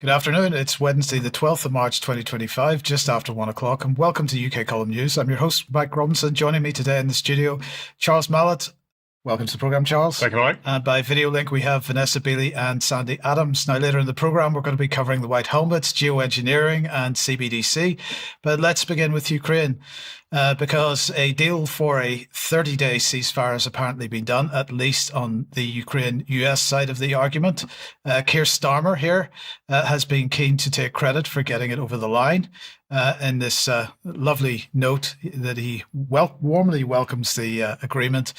Good afternoon. It's Wednesday, the 12th of March, 2025, just after 1 o'clock, and welcome to UK Column News. I'm your host, Mike Robinson. Joining me today in the studio, Charles Mallet. Welcome to the programme, Charles. Thank you, Mike. And by video link, we have Vanessa Beeley and Sandy Adams. Now, later in the programme, we're going to be covering the White Helmets, geoengineering and CBDC. But let's begin with Ukraine, because a deal for a 30-day ceasefire has apparently been done, at least on the Ukraine-US side of the argument. Keir Starmer here has been keen to take credit for getting it over the line. In this lovely note that he warmly welcomes the agreement.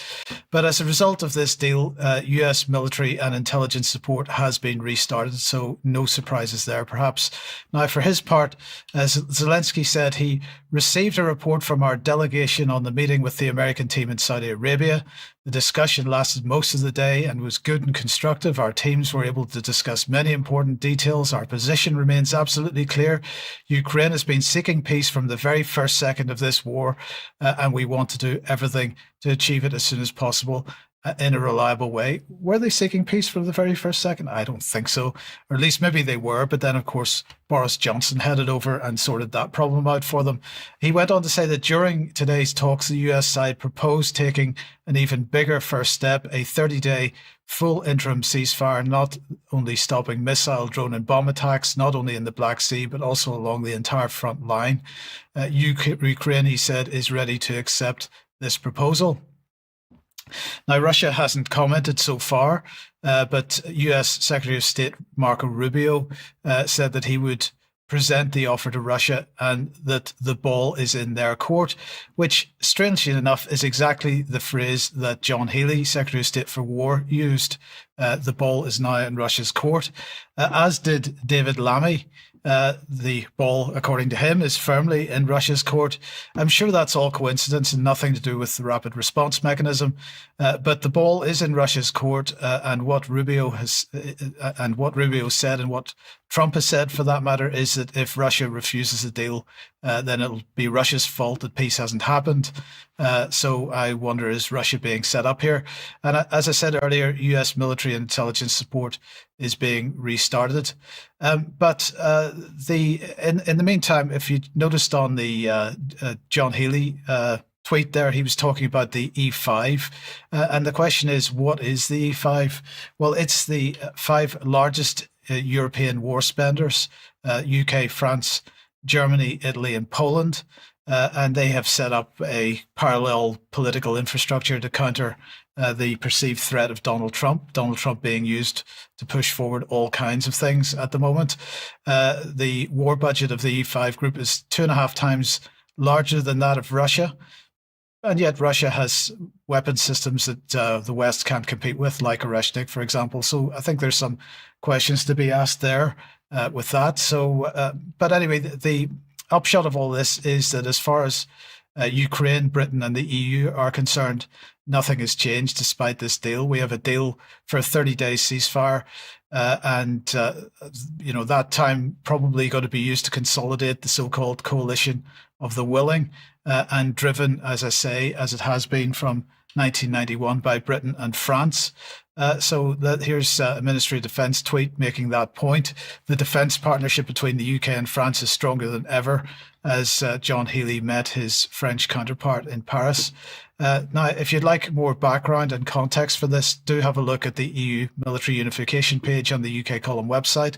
But as a result of this deal, US military and intelligence support has been restarted, so no surprises there, perhaps. Now, for his part, as Zelensky said, he received a report from our delegation on the meeting with the American team in Saudi Arabia. The discussion lasted most of the day and was good and constructive. Our teams were able to discuss many important details. Our position remains absolutely clear. Ukraine has been seeking peace from the very first second of this war, and we want to do everything to achieve it as soon as possible in a reliable way. Were they seeking peace from the very first second? I don't think so. Or at least maybe they were. But then, of course, Boris Johnson headed over and sorted that problem out for them. He went on to say that during today's talks, the US side proposed taking an even bigger first step, a 30-day full interim ceasefire, not only stopping missile, drone and bomb attacks, not only in the Black Sea, but also along the entire front line. Ukraine, he said, is ready to accept this proposal. Now, Russia hasn't commented so far, but US Secretary of State Marco Rubio said that he would present the offer to Russia and that the ball is in their court, which, strangely enough, is exactly the phrase that John Healey, Secretary of State for War, used. The ball is now in Russia's court, as did David Lammy. The ball, according to him, is firmly in Russia's court. I'm sure that's all coincidence and nothing to do with the rapid response mechanism. But the ball is in Russia's court, and what Rubio said, and what Trump has said, for that matter, is that if Russia refuses a deal, then it'll be Russia's fault that peace hasn't happened. So I wonder, is Russia being set up here? And as I said earlier, US military and intelligence support is being restarted. But in the meantime, if you noticed on the John Healey tweet there, he was talking about the E5. And the question is, what is the E5? Well, it's the five largest European war spenders, UK, France, Germany, Italy, and Poland. And they have set up a parallel political infrastructure to counter the perceived threat of Donald Trump being used to push forward all kinds of things at the moment. The war budget of the E5 group is 2.5 times larger than that of Russia. And yet Russia has weapon systems that the West can't compete with, like Oreshnik, for example. So I think there's some questions to be asked there with that. So, but anyway, the upshot of all this is that as far as Ukraine, Britain and the EU are concerned, nothing has changed despite this deal. We have a deal for a 30-day ceasefire, and that time probably going to be used to consolidate the so-called coalition of the willing, and driven, as I say, as it has been from 1991 by Britain and France. So here's a Ministry of Defence tweet making that point. The defence partnership between the UK and France is stronger than ever, as John Healey met his French counterpart in Paris. Now, if you'd like more background and context for this, do have a look at the EU military unification page on the UK Column website,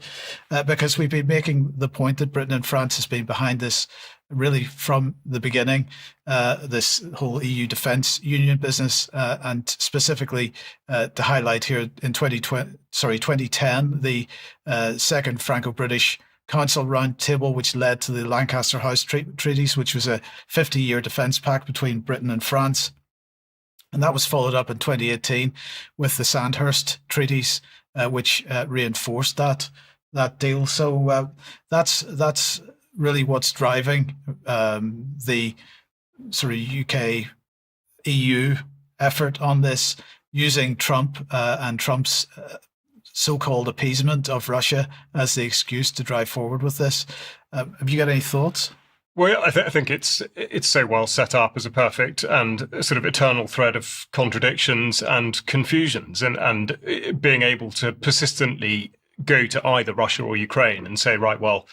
because we've been making the point that Britain and France has been behind this really from the beginning, this whole EU defence union business, and specifically to highlight here in 2010, the second Franco-British Council Roundtable, which led to the Lancaster House treaties, which was a 50-year defence pact between Britain and France. And that was followed up in 2018 with the Sandhurst treaties, which reinforced that deal. So that's really what's driving the sort of UK EU effort on this, using Trump and Trump's so-called appeasement of Russia as the excuse to drive forward with this. Have you got any thoughts? Well, I think it's so well set up as a perfect and sort of eternal thread of contradictions and confusions, and being able to persistently go to either Russia or Ukraine and say, right, well,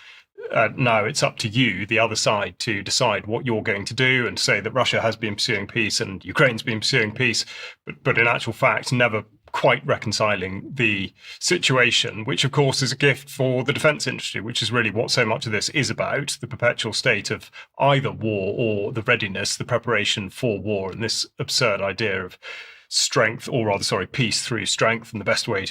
now it's up to you, the other side, to decide what you're going to do, and say that Russia has been pursuing peace and Ukraine's been pursuing peace, but in actual fact, never quite reconciling the situation, which of course is a gift for the defence industry, which is really what so much of this is about, the perpetual state of either war or the readiness, the preparation for war, and this absurd idea of peace through strength, and the best way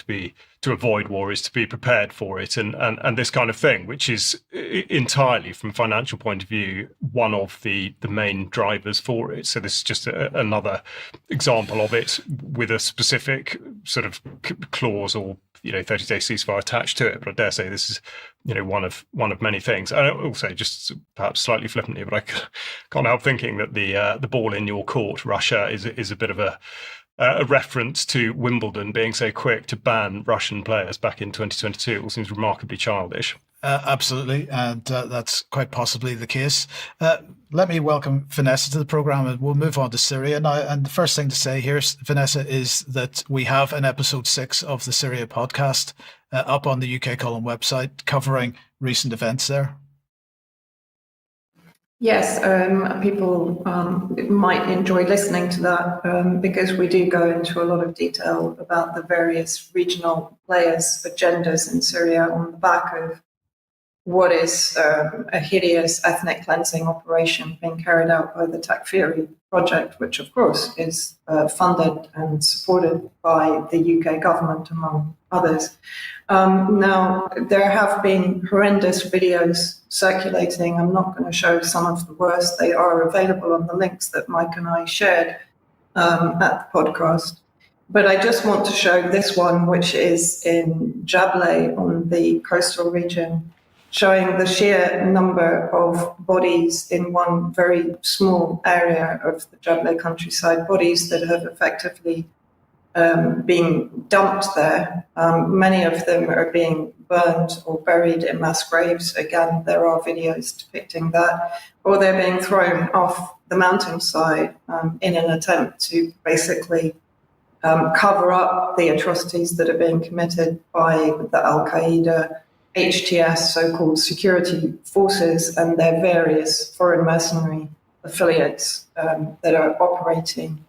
to avoid war is to be prepared for it, and this kind of thing, which is entirely, from a financial point of view, one of the main drivers for it. So this is just another example of it, with a specific sort of clause or 30-day ceasefire attached to it. But I dare say this is one of many things. And also, just perhaps slightly flippantly, but I can't help thinking that the ball in your court, Russia, is a bit of a reference to Wimbledon being so quick to ban Russian players back in 2022. It all seems remarkably childish. Absolutely, and that's quite possibly the case. Let me welcome Vanessa to the programme, and we'll move on to Syria now. And the first thing to say here, Vanessa, is that we have an episode 6 of the Syria podcast up on the UK Column website covering recent events there. Yes, people might enjoy listening to that because we do go into a lot of detail about the various regional players' agendas in Syria on the back of what is a hideous ethnic cleansing operation being carried out by the Takfiri project, which of course is funded and supported by the UK government, among others. Now, there have been horrendous videos circulating. I'm not going to show some of the worst. They are available on the links that Mike and I shared at the podcast. But I just want to show this one, which is in Jable on the coastal region, showing the sheer number of bodies in one very small area of the Jable countryside, bodies that have effectively being dumped there. Many of them are being burned or buried in mass graves. Again, there are videos depicting that. Or they're being thrown off the mountainside in an attempt to basically cover up the atrocities that are being committed by the Al-Qaeda, HTS, so-called security forces, and their various foreign mercenary affiliates that are operating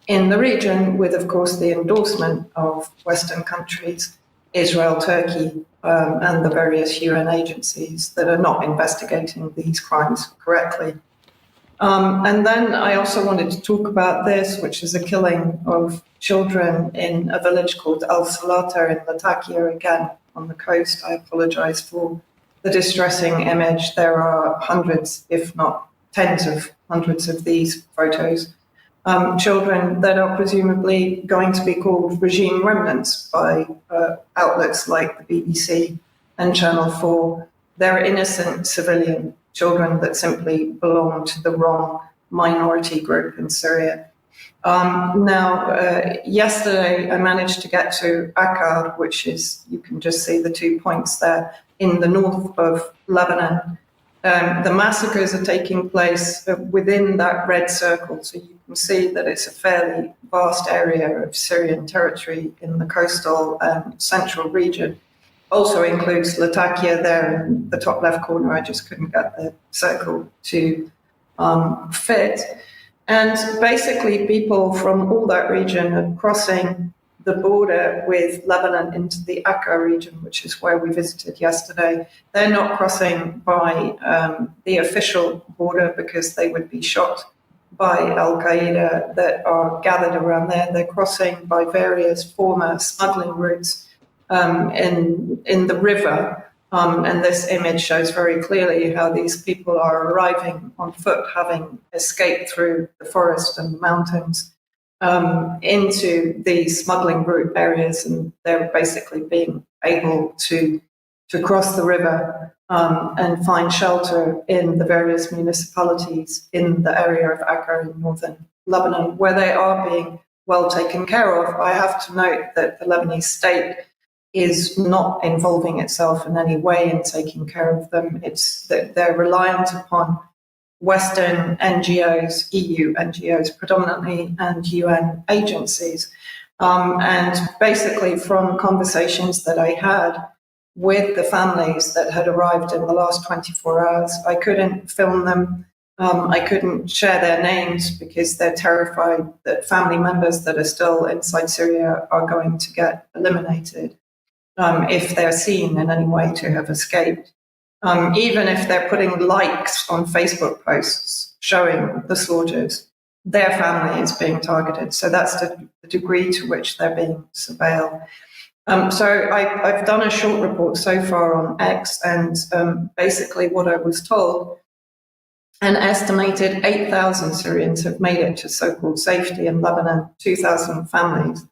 in the region, with, of course, the endorsement of Western countries, Israel, Turkey, and the various UN agencies that are not investigating these crimes correctly. And then I also wanted to talk about this, which is a killing of children in a village called Al-Salata in Latakia, again, on the coast. I apologize for the distressing image. There are hundreds, if not tens of hundreds of these photos. Children that are presumably going to be called regime remnants by outlets like the BBC and Channel 4. They're innocent civilian children that simply belong to the wrong minority group in Syria. Yesterday I managed to get to Akkad, which is, you can just see the 2 points there, in the north of Lebanon. The massacres are taking place within that red circle, so you can see that it's a fairly vast area of Syrian territory in the coastal and central region. Also includes Latakia there in the top left corner. I just couldn't get the circle to fit. And basically people from all that region are crossing the border with Lebanon into the Akka region, which is where we visited yesterday. They're not crossing by the official border because they would be shot by Al-Qaeda that are gathered around there. They're crossing by various former smuggling routes in the river. And this image shows very clearly how these people are arriving on foot, having escaped through the forest and the mountains into these smuggling route areas, and they're basically being able to cross the river and find shelter in the various municipalities in the area of Akka in northern Lebanon, where they are being well taken care of. I have to note that the Lebanese state is not involving itself in any way in taking care of them. It's that they're reliant upon Western NGOs, EU NGOs predominantly, and UN agencies. And basically from conversations that I had with the families that had arrived in the last 24 hours. I couldn't film them. I couldn't share their names because they're terrified that family members that are still inside Syria are going to get eliminated if they're seen in any way to have escaped. Even if they're putting likes on Facebook posts showing the slaughters, their family is being targeted. So that's the degree to which they're being surveilled. So I've done a short report so far on X, and basically what I was told, an estimated 8,000 Syrians have made it to so-called safety in Lebanon, 2,000 families.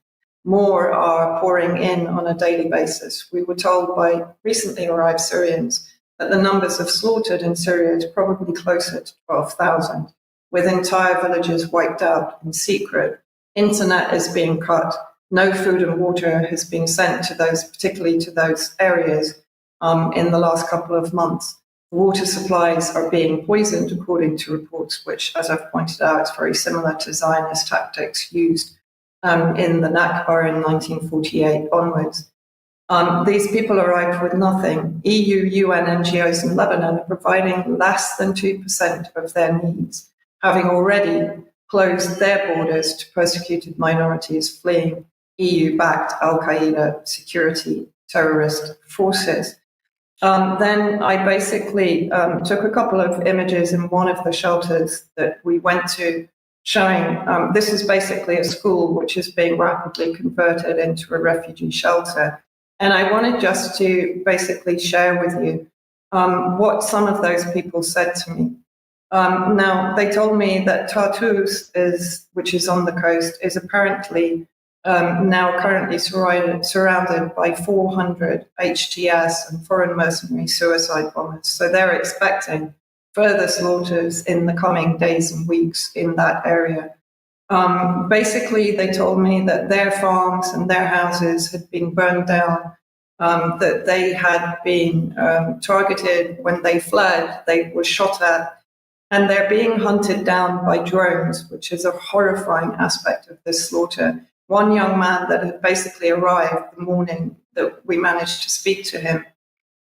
More are pouring in on a daily basis. We were told by recently arrived Syrians that the numbers of slaughtered in Syria is probably closer to 12,000, with entire villages wiped out in secret. Internet is being cut. No food and water has been sent to those, particularly to those areas, in the last couple of months. Water supplies are being poisoned, according to reports, which, as I've pointed out, is very similar to Zionist tactics used in the Nakba in 1948 onwards. These people arrived with nothing. EU, UN NGOs in Lebanon are providing less than 2% of their needs, having already closed their borders to persecuted minorities fleeing EU-backed al-Qaeda security terrorist forces. Then I basically took a couple of images in one of the shelters that we went to, showing this is basically a school which is being rapidly converted into a refugee shelter. And I wanted just to basically share with you what some of those people said to me. Now, they told me that Tartus, which is on the coast, is apparently now currently surrounded by 400 HTS and foreign mercenary suicide bombers. So they're expecting further slaughters in the coming days and weeks in that area. Basically, they told me that their farms and their houses had been burned down, that they had been targeted when they fled, they were shot at, and they're being hunted down by drones, which is a horrifying aspect of this slaughter. One young man that had basically arrived the morning that we managed to speak to him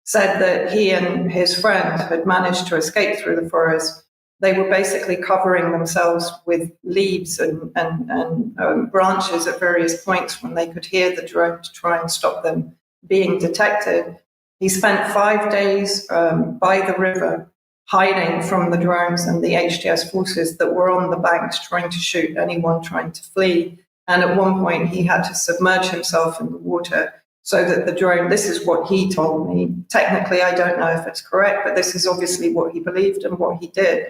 said that he and his friend had managed to escape through the forest. They were basically covering themselves with leaves and branches at various points when they could hear the drone to try and stop them being detected. He spent 5 days by the river, hiding from the drones and the HTS forces that were on the banks trying to shoot anyone trying to flee. And at one point, he had to submerge himself in the water so that the drone, this is what he told me. Technically, I don't know if it's correct, but this is obviously what he believed and what he did.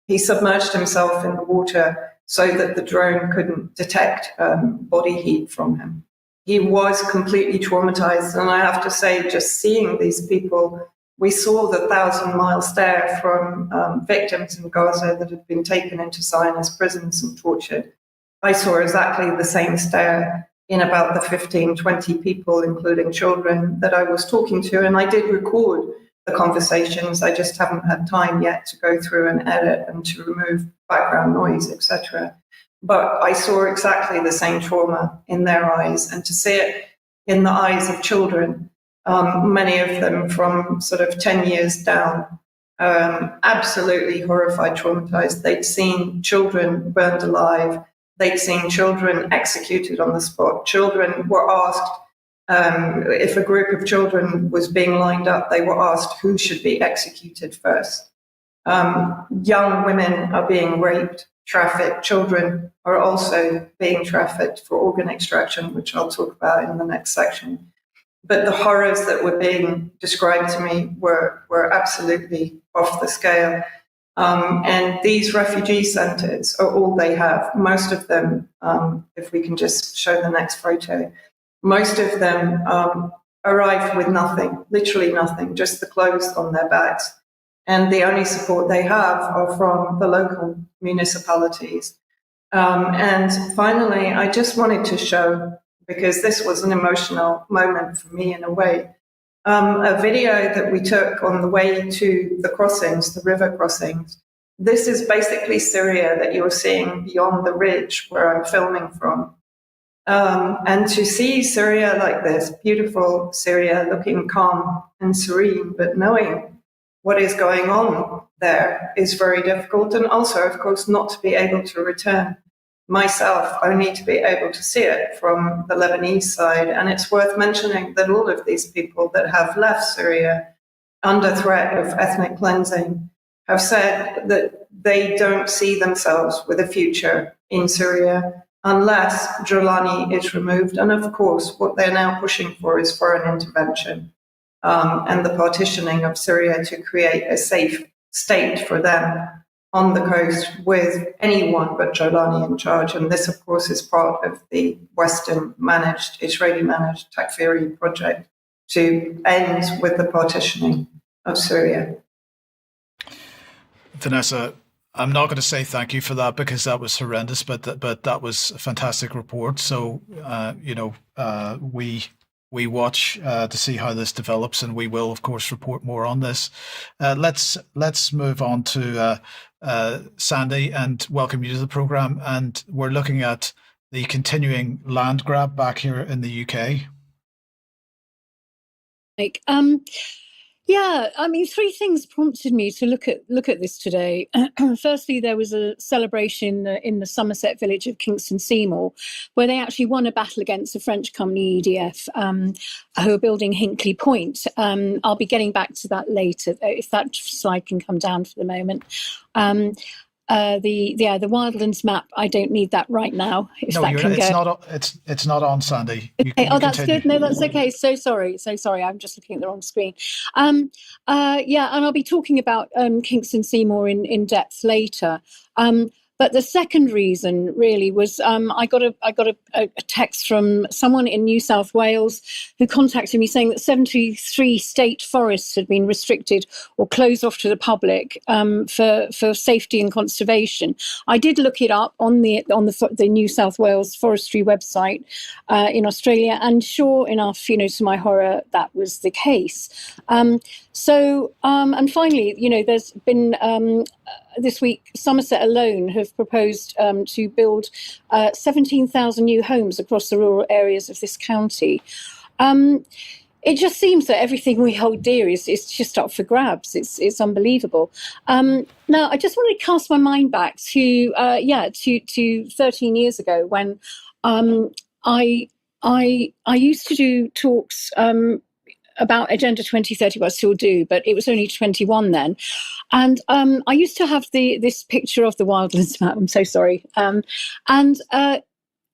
He submerged himself in the water so that the drone couldn't detect body heat from him. He was completely traumatized. And I have to say, just seeing these people, we saw the 1,000-mile stare from victims in Gaza that had been taken into Zionist prisons and tortured. I saw exactly the same stare in about the 15, 20 people, including children, that I was talking to. And I did record the conversations. I just haven't had time yet to go through and edit and to remove background noise, etc. But I saw exactly the same trauma in their eyes, and to see it in the eyes of children, many of them from sort of 10 years down, absolutely horrified, traumatized. They'd seen children burned alive. They'd seen children executed on the spot. Children were asked, if a group of children was being lined up, they were asked who should be executed first. Young women are being raped, trafficked. Children are also being trafficked for organ extraction, which I'll talk about in the next section. But the horrors that were being described to me were absolutely off the scale. And these refugee centres are all they have. Most of them, if we can just show the next photo, most of them arrive with nothing, literally nothing, just the clothes on their backs. And the only support they have are from the local municipalities. And finally, I just wanted to show, because this was an emotional moment for me in a way, a video that we took on the way to the crossings, the river crossings. This is basically Syria that you're seeing beyond the ridge where I'm filming from. And to see Syria like this, beautiful Syria, looking calm and serene, but knowing what is going on there is very difficult. And also, of course, not to be able to return myself, only to be able to see it from the Lebanese side. And it's worth mentioning that all of these people that have left Syria under threat of ethnic cleansing have said that they don't see themselves with a future in Syria unless Jolani is removed. And of course, what they're now pushing for is foreign intervention and the partitioning of Syria to create a safe state for them on the coast with anyone but Jolani in charge. And this, of course, is part of the Western-managed, Israeli-managed Takfiri project to end with the partitioning of Syria. Vanessa, I'm not going to say thank you for that because that was horrendous, but that was a fantastic report. So, we watch to see how this develops, and we will, of course, report more on this. Let's move on to Sandy and welcome you to the program. And we're looking at the continuing land grab back here in the UK. Yeah, I mean, three things prompted me to look at this today. Firstly, there was a celebration in the Somerset village of Kingston Seymour, where they actually won a battle against the French company EDF, who are building Hinkley Point. I'll be getting back to that later, if that slide can come down for the moment. The wildlands map. I don't need that right now. If No, that can go. It's not on, Sandy. Okay. Oh, that's good. No, that's okay. So sorry. I'm just looking at the wrong screen. And I'll be talking about Kingston Seymour in depth later. But the second reason really was I got a text from someone in New South Wales who contacted me saying that 73 state forests had been restricted or closed off to the public for safety and conservation. I did look it up on the New South Wales forestry website in Australia, and sure enough, to my horror, that was the case. And finally, there's been this week, Somerset alone have proposed to build 17,000 new homes across the rural areas of this county. It just seems that everything we hold dear is just up for grabs. It's unbelievable. Now, I just want to cast my mind back to 13 years ago when I used to do talks about Agenda 2030. Well, I still do, but it was only 21 then. And I used to have this picture of the wildlands map. I'm so sorry.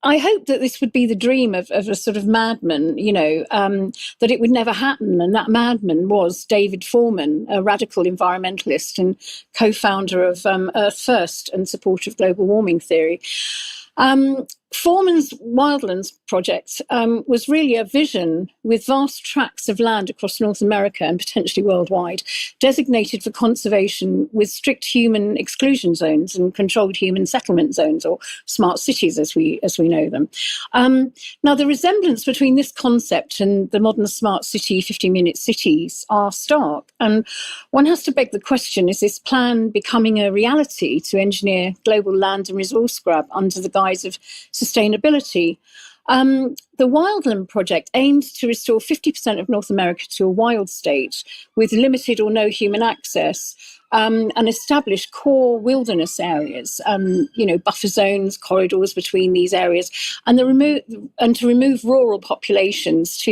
I hoped that this would be the dream of a sort of madman, that it would never happen. And that madman was David Foreman, a radical environmentalist and co-founder of Earth First and supporter of global warming theory. Foreman's Wildlands project was really a vision with vast tracts of land across North America and potentially worldwide, designated for conservation with strict human exclusion zones and controlled human settlement zones, or smart cities as we know them. Now, the resemblance between this concept and the modern smart city, 15-minute cities are stark. And one has to beg the question, is this plan becoming a reality to engineer global land and resource grab under the guise of sustainability? The Wildland project aims to restore 50% of North America to a wild state with limited or no human access, and establish core wilderness areas, buffer zones, corridors between these areas, and to remove rural populations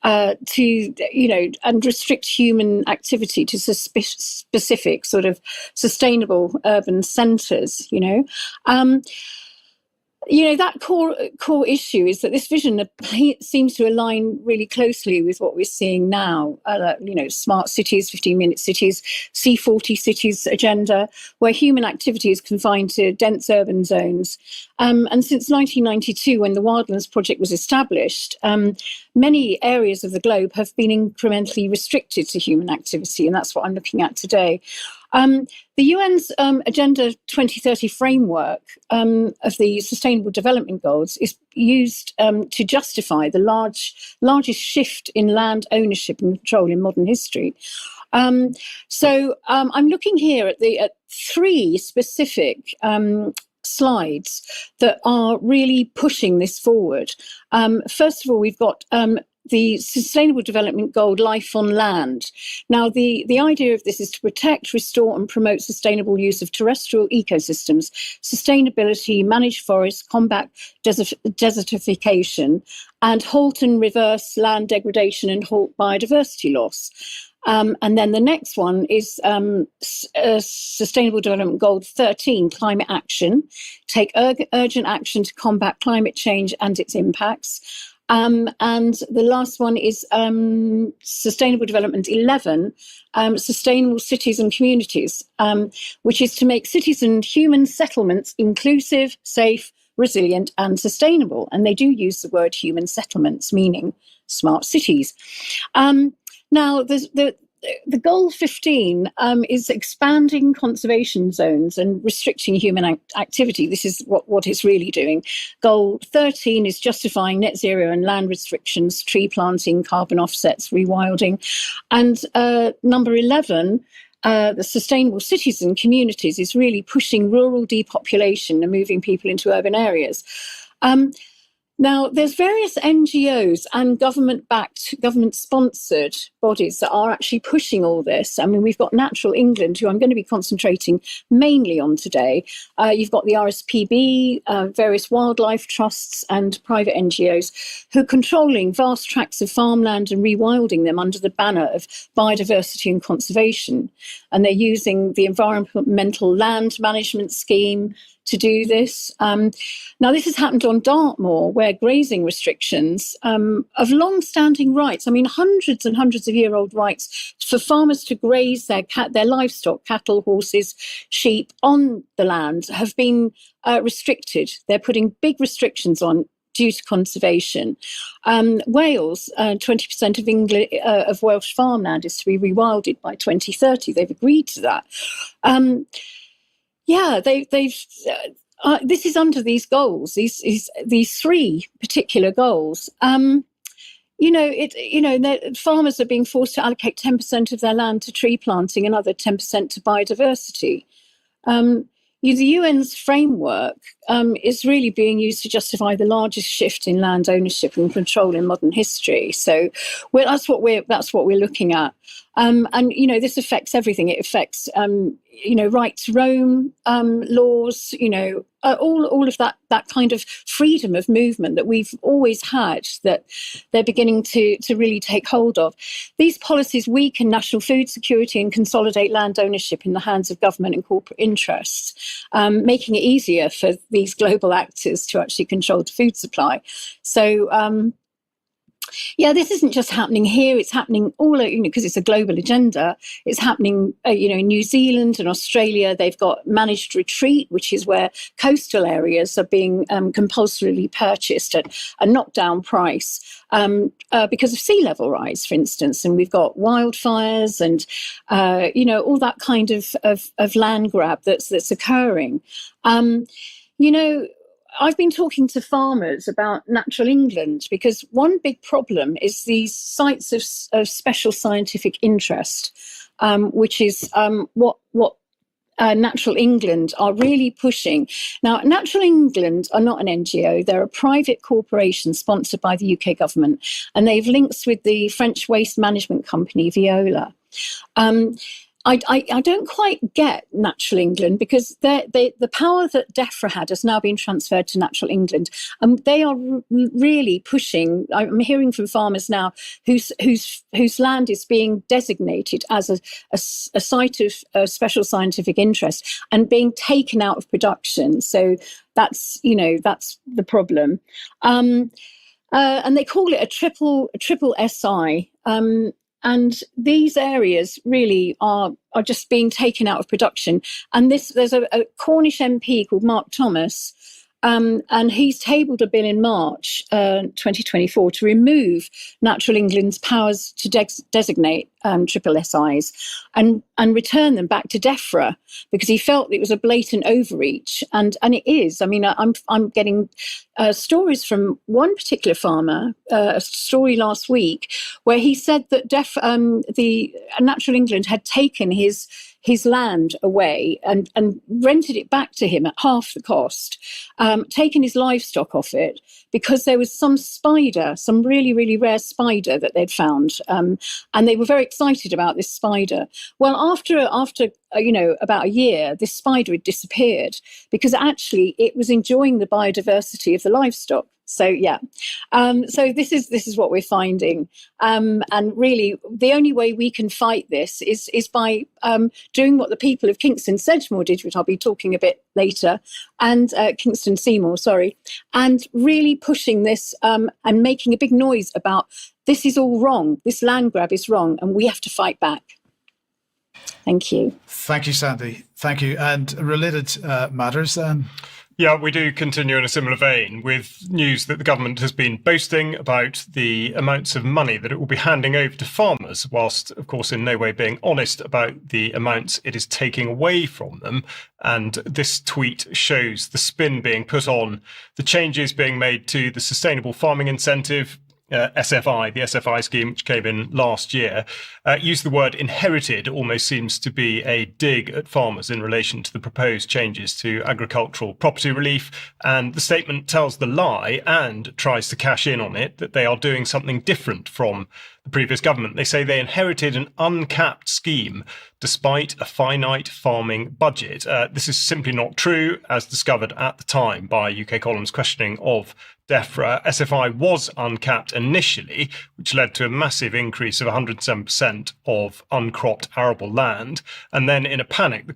and restrict human activity to specific sort of sustainable urban centres. That core issue is that this vision seems to align really closely with what we're seeing now. Smart cities, 15-minute cities, C40 cities agenda, where human activity is confined to dense urban zones. And since 1992, when the Wildlands Project was established, many areas of the globe have been incrementally restricted to human activity, and that's what I'm looking at today. The UN's Agenda 2030 framework of the Sustainable Development Goals is used to justify the largest shift in land ownership and control in modern history. I'm looking here at three specific slides that are really pushing this forward. First of all, we've got the Sustainable Development Goal, Life on Land. Now, the idea of this is to protect, restore and promote sustainable use of terrestrial ecosystems, sustainability, manage forests, combat desertification, and halt and reverse land degradation and halt biodiversity loss. And then the next one is Sustainable Development Goal 13, Climate Action, take urgent action to combat climate change and its impacts. And the last one is Sustainable Development 11, Sustainable Cities and Communities, which is to make cities and human settlements inclusive, safe, resilient and sustainable. And they do use the word human settlements, meaning smart cities. Now, the goal 15 is expanding conservation zones and restricting human activity. This is what it's really doing. Goal 13 is justifying net zero and land restrictions, tree planting, carbon offsets, rewilding. And number 11, the sustainable cities and communities, is really pushing rural depopulation and moving people into urban areas. Now, there's various NGOs and government-backed, government-sponsored bodies that are actually pushing all this. I mean, we've got Natural England, who I'm going to be concentrating mainly on today. You've got the RSPB, various wildlife trusts and private NGOs who are controlling vast tracts of farmland and rewilding them under the banner of biodiversity and conservation. And they're using the Environmental Land Management Scheme to do this. Now, this has happened on Dartmoor, where grazing restrictions of long-standing rights, I mean, hundreds and hundreds of year-old rights for farmers to graze their livestock, cattle, horses, sheep on the land have been restricted. They're putting big restrictions on due to conservation. Wales, 20% of Welsh farmland is to be rewilded by 2030. They've agreed to that. This is under these goals, these three particular goals. Farmers are being forced to allocate 10% of their land to tree planting, another 10% to biodiversity. The UN's framework is really being used to justify the largest shift in land ownership and control in modern history. So that's what we're looking at. This affects everything. It affects right to roam laws, all of that kind of freedom of movement that we've always had, that they're beginning to really take hold of. These policies weaken national food security and consolidate land ownership in the hands of government and corporate interests, making it easier for these global actors to actually control the food supply. So, this isn't just happening here, it's happening all over, because it's a global agenda. It's happening, in New Zealand and Australia. They've got managed retreat, which is where coastal areas are being compulsorily purchased at a knockdown price because of sea level rise, for instance. And we've got wildfires and, all that kind of land grab that's occurring. I've been talking to farmers about Natural England because one big problem is these sites of special scientific interest, which is what Natural England are really pushing. Now, Natural England are not an NGO. They're a private corporation sponsored by the UK government, and they've links with the French waste management company, Veolia. I don't quite get Natural England because the power that DEFRA had has now been transferred to Natural England. And they are really pushing, I'm hearing from farmers now whose land is being designated as a site of special scientific interest and being taken out of production. So that's the problem. And they call it a triple SI. And these areas really are just being taken out of production. And there's a Cornish MP called Mark Thomas, and he's tabled a bill in March 2024 to remove Natural England's powers to designate triple SIs and return them back to DEFRA, because he felt it was a blatant overreach, and it is. I mean, I'm getting stories from one particular farmer, a story last week where he said that the Natural England had taken his land away and rented it back to him at half the cost, taken his livestock off it because there was some spider, some really, really rare spider that they'd found. And they were very excited about this spider. Well, after about a year, this spider had disappeared because actually it was enjoying the biodiversity of the livestock. So yeah, so this is what we're finding, and really the only way we can fight this is by doing what the people of Kingston Sedgemoor did, which I'll be talking a bit later, and Kingston Seymour, sorry, and really pushing this and making a big noise about this is all wrong, this land grab is wrong, and we have to fight back. Thank you. Thank you, Sandy. Thank you. And related matters then. Yeah, we do continue in a similar vein with news that the government has been boasting about the amounts of money that it will be handing over to farmers, whilst, of course, in no way being honest about the amounts it is taking away from them. And this tweet shows the spin being put on the changes being made to the Sustainable Farming Incentive, SFI, the SFI scheme, which came in last year. Use the word inherited almost seems to be a dig at farmers in relation to the proposed changes to agricultural property relief. And the statement tells the lie and tries to cash in on it that they are doing something different from the previous government. They say they inherited an uncapped scheme despite a finite farming budget. This is simply not true, as discovered at the time by UK Column's questioning of DEFRA. SFI was uncapped initially, which led to a massive increase of 107% of uncropped arable land. And then in a panic, the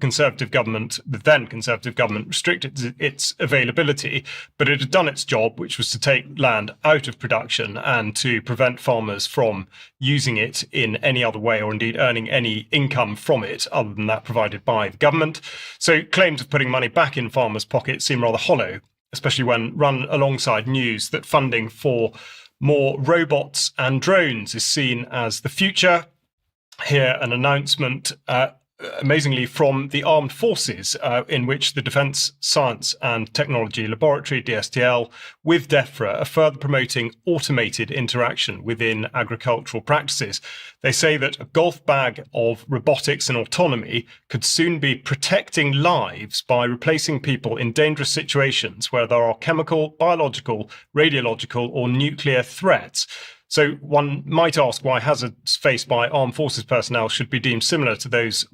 then Conservative government restricted its availability, but it had done its job, which was to take land out of production and to prevent farmers from using it in any other way, or indeed earning any income from it other than that provided by the government. So claims of putting money back in farmers' pockets seem rather hollow, especially when run alongside news that funding for more robots and drones is seen as the future. Here, an announcement, amazingly, from the armed forces, in which the Defence Science and Technology Laboratory, DSTL, with DEFRA are further promoting automated interaction within agricultural practices. They say that a golf bag of robotics and autonomy could soon be protecting lives by replacing people in dangerous situations where there are chemical, biological, radiological, or nuclear threats. So one might ask why hazards faced by armed forces personnel should be deemed similar to those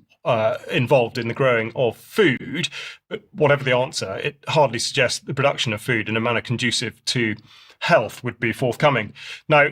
involved in the growing of food. But whatever the answer, it hardly suggests the production of food in a manner conducive to health would be forthcoming. Now,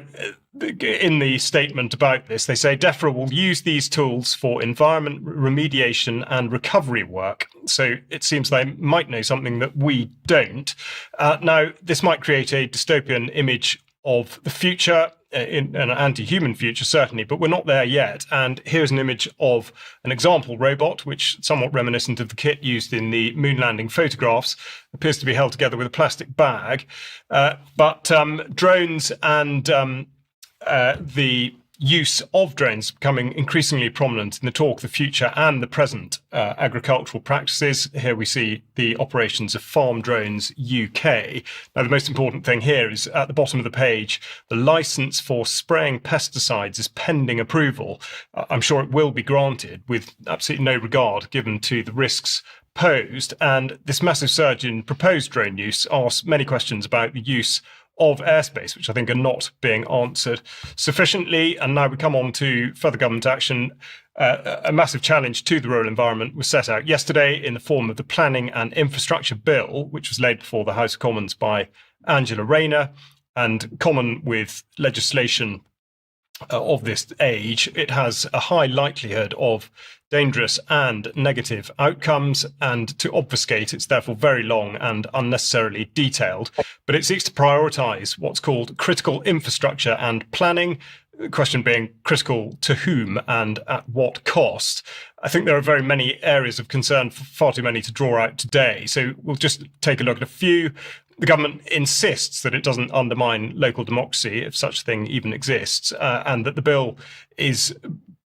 in the statement about this, they say DEFRA will use these tools for environment remediation and recovery work. So it seems they might know something that we don't. Now, this might create a dystopian image of the future, in an anti-human future, certainly, but we're not there yet. And here's an image of an example robot, which, somewhat reminiscent of the kit used in the moon landing photographs, appears to be held together with a plastic bag. But drones and the use of drones becoming increasingly prominent in the talk of the future and the present agricultural practices. Here we see the operations of Farm Drones UK. Now, the most important thing here is at the bottom of the page, the license for spraying pesticides is pending approval. I'm sure it will be granted with absolutely no regard given to the risks posed. And this massive surge in proposed drone use asks many questions about the use of airspace, which I think are not being answered sufficiently. And now we come on to further government action. A massive challenge to the rural environment was set out yesterday in the form of the Planning and Infrastructure Bill, which was laid before the House of Commons by Angela Rayner. And common with legislation of this age, it has a high likelihood of dangerous and negative outcomes, and to obfuscate, it's therefore very long and unnecessarily detailed. But it seeks to prioritise what's called critical infrastructure and planning, the question being critical to whom and at what cost. I think there are very many areas of concern, far too many to draw out today. So we'll just take a look at a few. The government insists that it doesn't undermine local democracy, if such a thing even exists, and that the bill is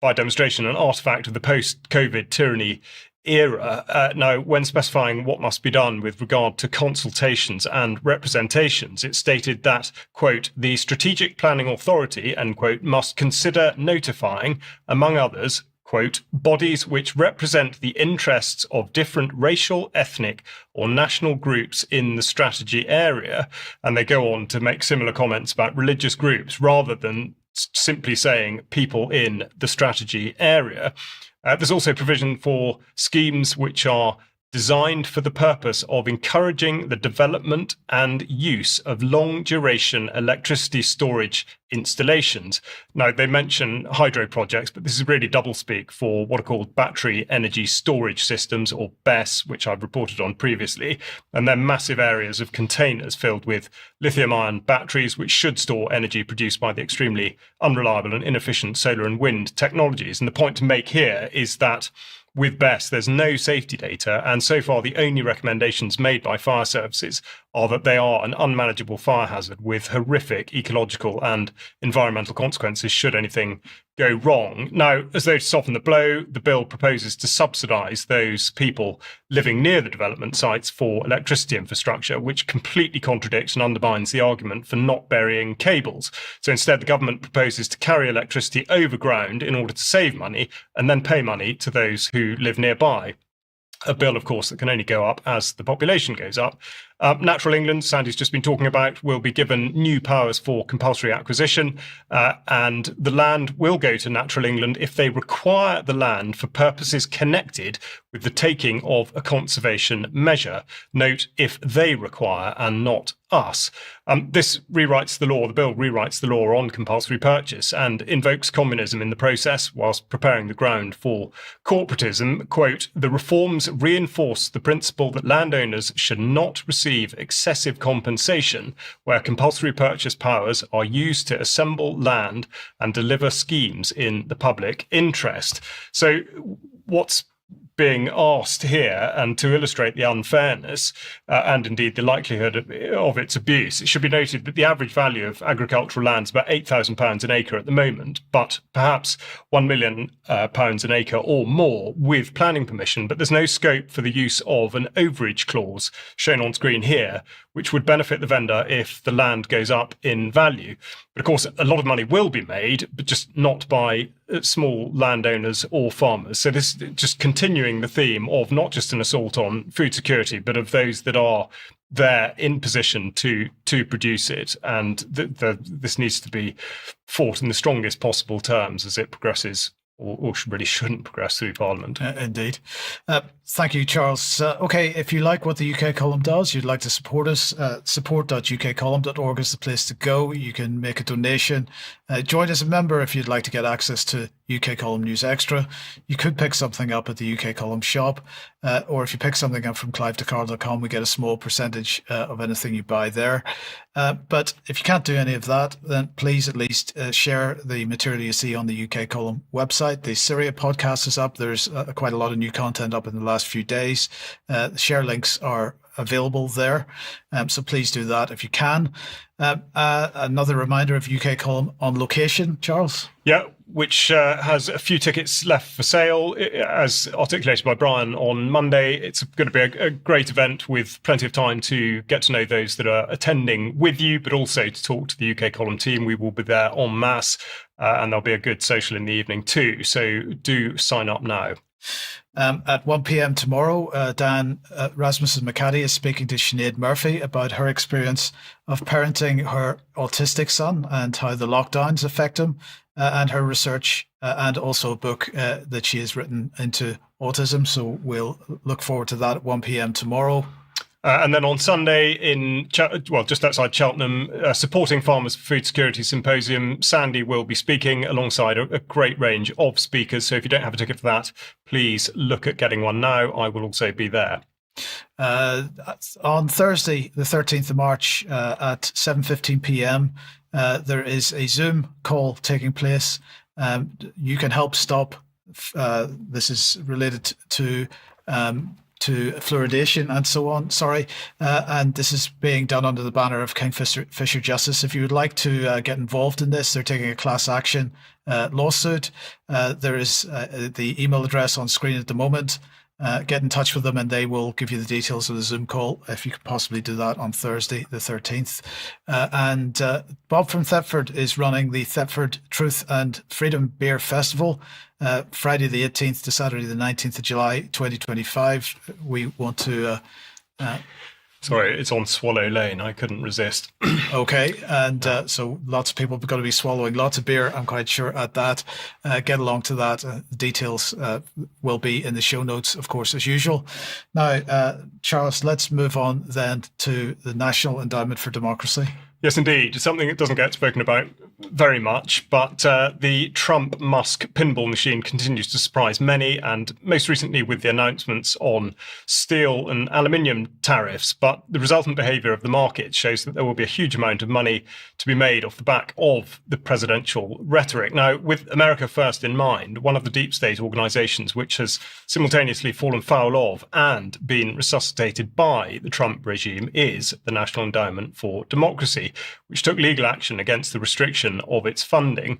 by demonstration, an artifact of the post-COVID tyranny era. Now, when specifying what must be done with regard to consultations and representations, it stated that, quote, the Strategic Planning Authority, end quote, must consider notifying, among others, quote, bodies which represent the interests of different racial, ethnic, or national groups in the strategy area. And they go on to make similar comments about religious groups rather than simply saying people in the strategy area. There's also provision for schemes which are designed for the purpose of encouraging the development and use of long-duration electricity storage installations. Now, they mention hydro projects, but this is really doublespeak for what are called battery energy storage systems, or BESS, which I've reported on previously. And they're massive areas of containers filled with lithium-ion batteries, which should store energy produced by the extremely unreliable and inefficient solar and wind technologies. And the point to make here is that with BESS, there's no safety data, and so far the only recommendations made by fire services are that they are an unmanageable fire hazard with horrific ecological and environmental consequences should anything go wrong. Now, as though to soften the blow, the bill proposes to subsidise those people living near the development sites for electricity infrastructure, which completely contradicts and undermines the argument for not burying cables. So instead, the government proposes to carry electricity overground in order to save money and then pay money to those who live nearby. A bill, of course, that can only go up as the population goes up. Natural England, Sandy's just been talking about, will be given new powers for compulsory acquisition, and the land will go to Natural England if they require the land for purposes connected with the taking of a conservation measure. Note, if they require and not us. This rewrites the law, the bill rewrites the law on compulsory purchase and invokes communism in the process whilst preparing the ground for corporatism. Quote, the reforms reinforce the principle that landowners should not receive excessive compensation where compulsory purchase powers are used to assemble land and deliver schemes in the public interest. So what's being asked here, and to illustrate the unfairness and indeed the likelihood of its abuse, it should be noted that the average value of agricultural land is about £8,000 an acre at the moment, but perhaps £1 million an acre or more with planning permission. But there's no scope for the use of an overage clause shown on screen here, which would benefit the vendor if the land goes up in value. But of course, a lot of money will be made, but just not by small landowners or farmers. So this is just continuing the theme of not just an assault on food security, but of those that are there in position to produce it. And this needs to be fought in the strongest possible terms as it progresses, or really shouldn't progress through Parliament. Indeed. Thank you, Charles. Okay, if you like what the UK Column does, you'd like to support us, support.ukcolumn.org is the place to go. You can make a donation. Join as a member if you'd like to get access to UK Column News Extra. You could pick something up at the UK Column shop, or if you pick something up from clivedecard.com, we get a small percentage of anything you buy there. But if you can't do any of that, then please at least share the material you see on the UK Column website. The Syria podcast is up. There's quite a lot of new content up in the last few days. Share links are available there. So please do that if you can. Another reminder of UK Column on location, Charles. Yeah, which has a few tickets left for sale, as articulated by Brian on Monday. It's going to be a great event with plenty of time to get to know those that are attending with you, but also to talk to the UK Column team. We will be there en masse, and there'll be a good social in the evening too. So do sign up now. At 1 p.m. tomorrow, Dan Rasmussen-McCaddy is speaking to Sinead Murphy about her experience of parenting her autistic son and how the lockdowns affect him, and her research and also a book that she has written into autism. So we'll look forward to that at 1 p.m. tomorrow. And then on Sunday just outside Cheltenham, Supporting Farmers for Food Security Symposium, Sandy will be speaking alongside a great range of speakers. So if you don't have a ticket for that, please look at getting one now. I will also be there. On Thursday, the 13th of March at 7:15 p.m, there is a Zoom call taking place. You can help stop. This is related to to fluoridation and so on. And this is being done under the banner of Kingfisher Justice. If you would like to get involved in this, they're taking a class action lawsuit. There is the email address on screen at the moment. Get in touch with them and they will give you the details of the Zoom call, if you could possibly do that on Thursday, the 13th. And Bob from Thetford is running the Thetford Truth and Freedom Beer Festival, Friday the 18th to Saturday the 19th of July, 2025. We want to... Sorry, it's on Swallow Lane. I couldn't resist. Okay, and so lots of people are going to be swallowing lots of beer, I'm quite sure, at that. Get along to that. Details will be in the show notes, of course, as usual. Now, Charles, let's move on then to the National Endowment for Democracy. Yes, indeed. It's something that doesn't get spoken about very much, but the Trump-Musk pinball machine continues to surprise many, and most recently with the announcements on steel and aluminium tariffs. But the resultant behaviour of the market shows that there will be a huge amount of money to be made off the back of the presidential rhetoric. Now, with America First in mind, one of the deep state organisations which has simultaneously fallen foul of and been resuscitated by the Trump regime is the National Endowment for Democracy, which took legal action against the restriction of its funding.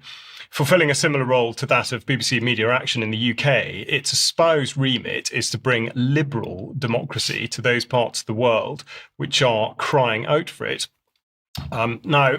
Fulfilling a similar role to that of BBC Media Action in the UK, its espoused remit is to bring liberal democracy to those parts of the world which are crying out for it. Now,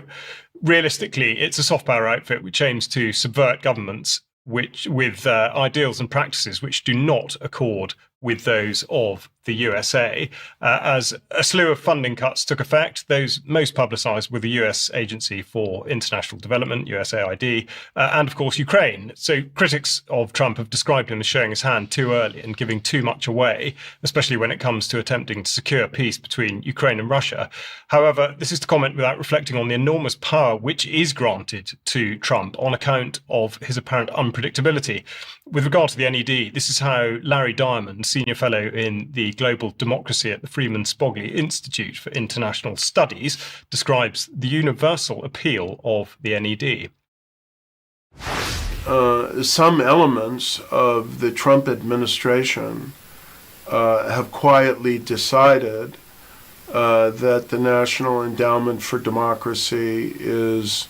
realistically, it's a soft power outfit which aims to subvert governments with ideals and practices which do not accord with those of the USA. As a slew of funding cuts took effect, those most publicised were the US Agency for International Development, USAID, and of course Ukraine. So critics of Trump have described him as showing his hand too early and giving too much away, especially when it comes to attempting to secure peace between Ukraine and Russia. However, this is to comment without reflecting on the enormous power which is granted to Trump on account of his apparent unpredictability. With regard to the NED, this is how Larry Diamond, Senior Fellow in the Global Democracy at the Freeman Spogli Institute for International Studies, describes the universal appeal of the NED. Some elements of the Trump administration have quietly decided that the National Endowment for Democracy is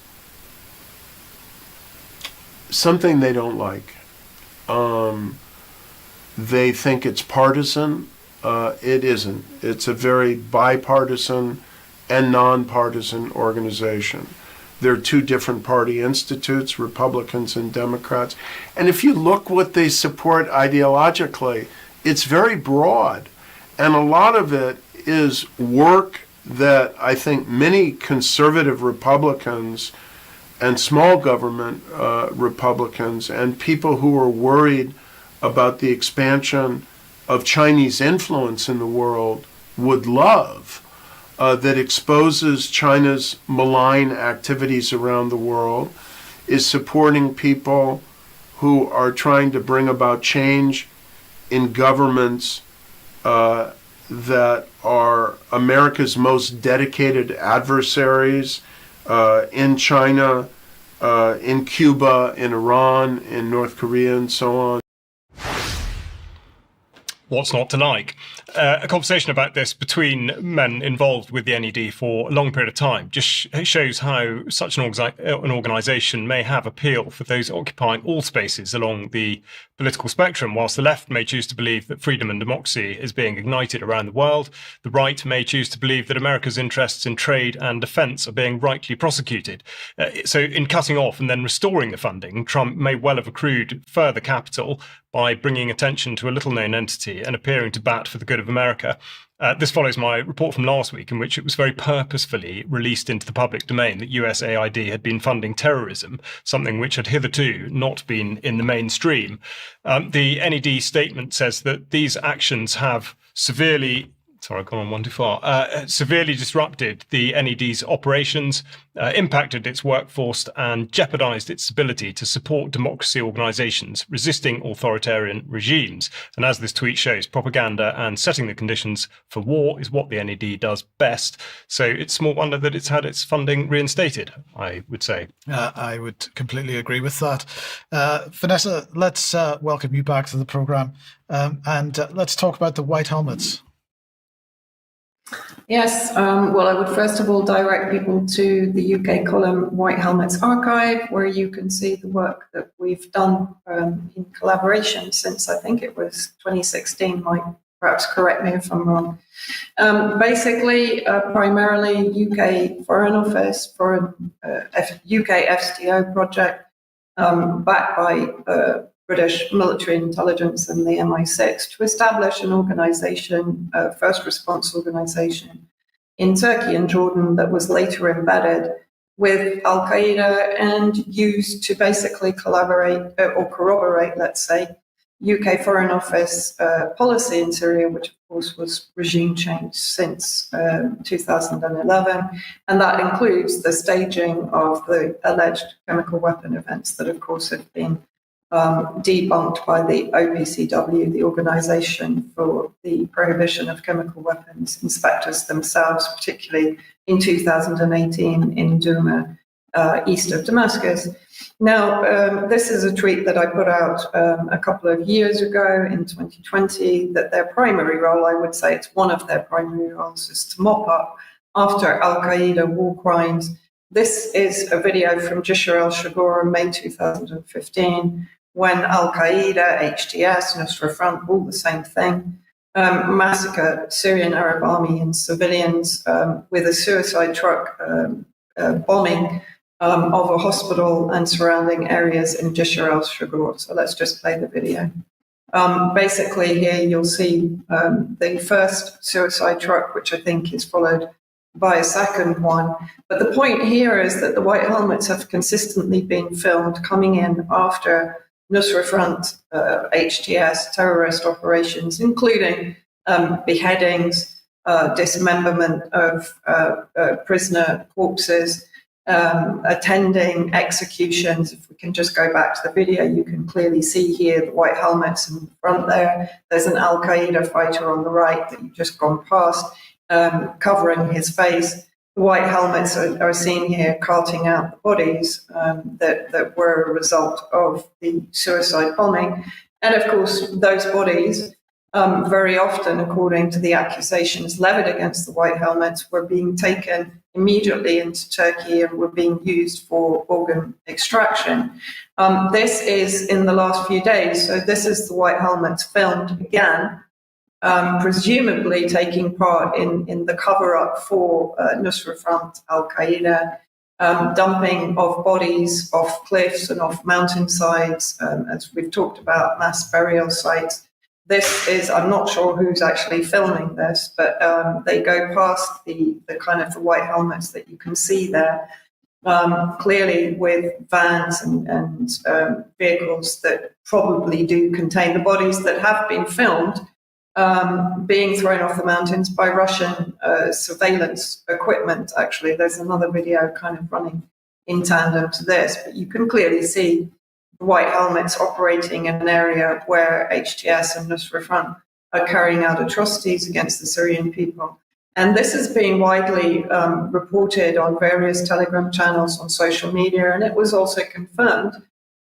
something they don't like. They think it's partisan. It isn't. It's a very bipartisan and nonpartisan organization. There are two different party institutes, Republicans and Democrats. And if you look what they support ideologically, it's very broad. And a lot of it is work that I think many conservative Republicans and small government Republicans and people who are worried about the expansion of Chinese influence in the world would love, that exposes China's malign activities around the world, is supporting people who are trying to bring about change in governments that are America's most dedicated adversaries in China, in Cuba, in Iran, in North Korea, and so on. What's not to like? A conversation about this between men involved with the NED for a long period of time just shows how such an organisation may have appeal for those occupying all spaces along the political spectrum. Whilst the left may choose to believe that freedom and democracy is being ignited around the world, the right may choose to believe that America's interests in trade and defence are being rightly prosecuted. So in cutting off and then restoring the funding, Trump may well have accrued further capital by bringing attention to a little-known entity and appearing to bat for the good of America. This follows my report from last week, in which it was very purposefully released into the public domain that USAID had been funding terrorism, something which had hitherto not been in the mainstream. The NED statement says that these actions have severely Sorry, I've gone on one too far. Severely disrupted the NED's operations, impacted its workforce, and jeopardized its ability to support democracy organizations resisting authoritarian regimes. And as this tweet shows, propaganda and setting the conditions for war is what the NED does best. So it's small wonder that it's had its funding reinstated, I would say. I would completely agree with that. Vanessa, let's welcome you back to the program, and let's talk about the white helmets. Yes, well, I would first of all direct people to the UK column White Helmets Archive, where you can see the work that we've done in collaboration since I think it was 2016. Mike, perhaps correct me if I'm wrong. Basically, primarily UK Foreign Office for UK FSTO project backed by British military intelligence and the MI6 to establish an organization, a first response organization in Turkey and Jordan that was later embedded with Al Qaeda and used to basically collaborate or corroborate, let's say, UK Foreign Office policy in Syria, which of course was regime change since 2011. And that includes the staging of the alleged chemical weapon events that of course have been debunked by the OPCW, the Organization for the Prohibition of Chemical Weapons inspectors themselves, particularly in 2018 in Douma, east of Damascus. Now, this is a tweet that I put out a couple of years ago in 2020, that their primary role, I would say it's one of their primary roles, is to mop up after Al-Qaeda war crimes. This is a video from Jisr al-Shagor in May 2015, when Al-Qaeda, HTS, Nusra Front, all the same thing, massacre Syrian Arab army and civilians with a suicide truck bombing of a hospital and surrounding areas in Jisr al-Shagor. So let's just play the video. Basically here you'll see the first suicide truck, which I think is followed by a second one. But the point here is that the white helmets have consistently been filmed coming in after Nusra Front, HTS, terrorist operations, including beheadings, dismemberment of prisoner corpses, attending executions. If we can just go back to the video, you can clearly see here the white helmets in the front there. There's an Al-Qaeda fighter on the right that you've just gone past, covering his face. The white helmets are seen here carting out the bodies that were a result of the suicide bombing. And of course, those bodies, very often, according to the accusations levied against the white helmets, were being taken immediately into Turkey and were being used for organ extraction. This is in the last few days. So this is the white helmets filmed again, presumably taking part in the cover-up for Nusra Front, Al-Qaeda, dumping of bodies off cliffs and off mountainsides, as we've talked about, mass burial sites. This is, I'm not sure who's actually filming this, but they go past the kind of the white helmets that you can see there, clearly with vans and vehicles that probably do contain the bodies that have been filmed being thrown off the mountains by Russian surveillance equipment. Actually, there's another video kind of running in tandem to this, but you can clearly see the white helmets operating in an area where HTS and Nusra Front are carrying out atrocities against the Syrian people. And this has been widely reported on various Telegram channels, on social media, and it was also confirmed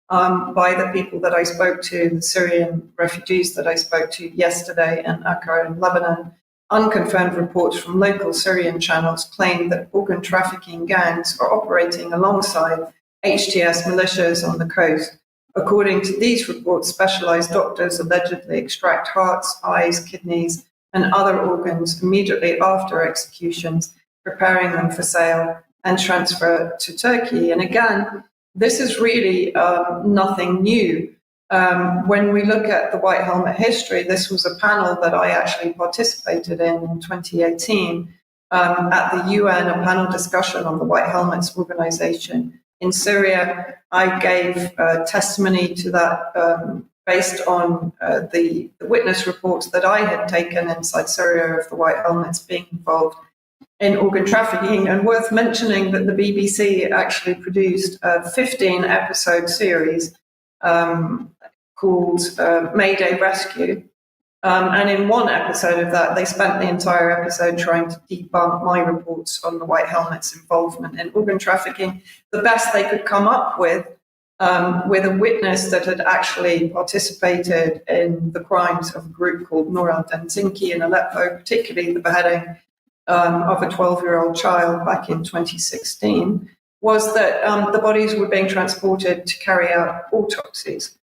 by the people that I spoke to, the Syrian refugees that I spoke to yesterday in Akka in Lebanon. Unconfirmed reports from local Syrian channels claim that organ trafficking gangs are operating alongside HTS militias on the coast. According to these reports, specialized doctors allegedly extract hearts, eyes, kidneys, and other organs immediately after executions, preparing them for sale and transfer to Turkey. And again, this is really nothing new. When we look at the white helmet history, this was a panel that I actually participated in 2018 at the UN, a panel discussion on the White Helmets organization in Syria. I gave testimony to that based on the witness reports that I had taken inside Syria of the white helmets being involved in organ trafficking. And worth mentioning that the BBC actually produced a 15-episode series called Mayday Rescue. And in one episode of that, they spent the entire episode trying to debunk my reports on the white helmets' involvement in organ trafficking. The best they could come up with a witness that had actually participated in the crimes of a group called Nur al-Zinki in Aleppo, particularly the beheading of a 12-year-old child back in 2016, was that the bodies were being transported to carry out autopsies.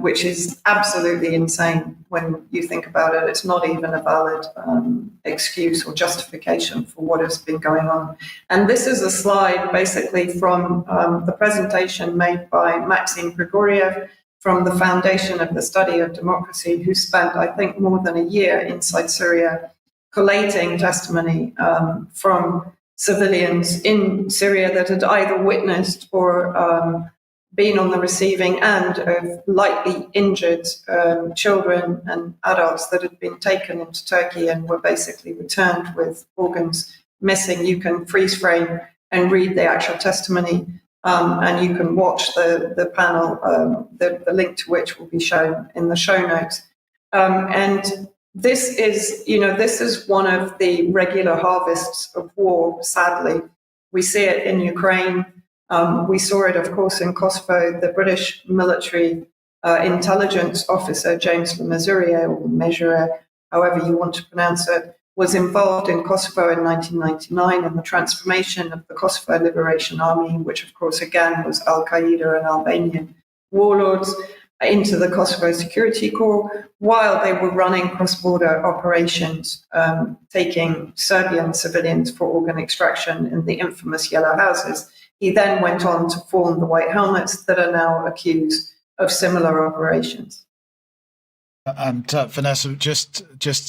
Which is absolutely insane when you think about it. It's not even a valid excuse or justification for what has been going on. And this is a slide basically from the presentation made by Maxim Grigoriev from the Foundation of the Study of Democracy, who spent, I think, more than a year inside Syria collating testimony from civilians in Syria that had either witnessed or been on the receiving end of lightly injured children and adults that had been taken into Turkey and were basically returned with organs missing. You can freeze frame and read the actual testimony, and you can watch the panel, the link to which will be shown in the show notes. And this is one of the regular harvests of war, sadly. We see it in Ukraine. We saw it, of course, in Kosovo. The British military intelligence officer, James Le Mesurier, or Mesurier, however you want to pronounce it, was involved in Kosovo in 1999 in the transformation of the Kosovo Liberation Army, which, of course, again was Al-Qaeda and Albanian warlords, into the Kosovo Security Corps, while they were running cross-border operations, taking Serbian civilians for organ extraction in the infamous Yellow Houses. He then went on to form the White Helmets that are now accused of similar operations. And Vanessa, just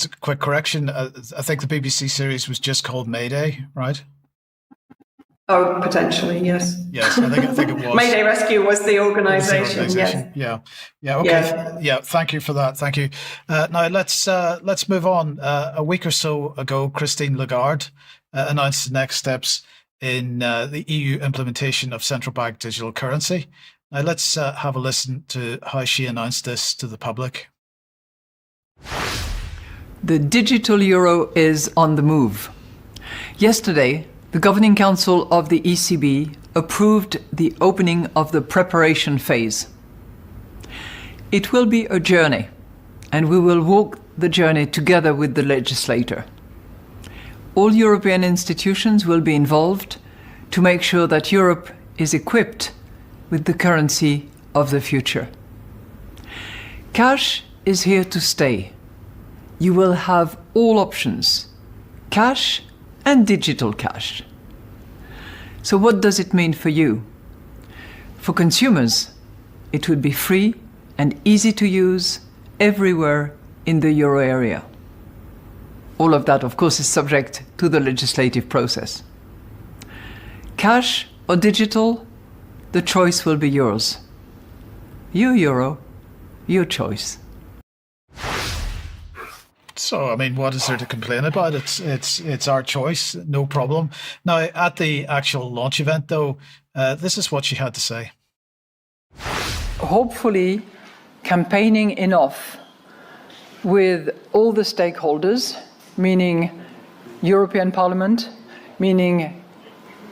a quick correction. I think the BBC series was just called Mayday, right? Oh, potentially, yes. Yes, I think it was. Mayday Rescue was the organisation. Yes. Yeah. Okay. Yeah. Thank you for that. Thank you. Now let's move on. A week or so ago, Christine Lagarde announced the next steps in the EU implementation of central bank digital currency. Now let's have a listen to how she announced this to the public. The digital euro is on the move. Yesterday, the Governing Council of the ECB approved the opening of the preparation phase. It will be a journey, and we will walk the journey together with the legislator. All European institutions will be involved to make sure that Europe is equipped with the currency of the future. Cash is here to stay. You will have all options, cash and digital cash. So what does it mean for you? For consumers, it would be free and easy to use everywhere in the euro area. All of that, of course, is subject to the legislative process. Cash or digital, the choice will be yours. Your euro, your choice. So, I mean, what is there to complain about? It's our choice, no problem. Now, at the actual launch event, though, this is what she had to say. Hopefully, campaigning enough with all the stakeholders, meaning European Parliament, meaning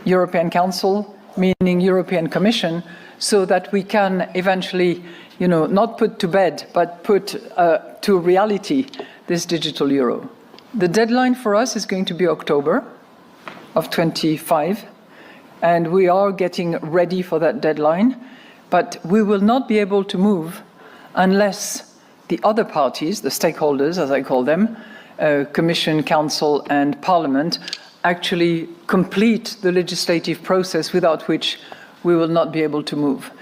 European Council, meaning European Commission, so that we can eventually, not put to bed, but put to reality this digital euro. The deadline for us is going to be October of 25, and we are getting ready for that deadline, but we will not be able to move unless the other parties, the stakeholders, as I call them, Commission, Council and Parliament, actually complete the legislative process, without which we will not be able to move.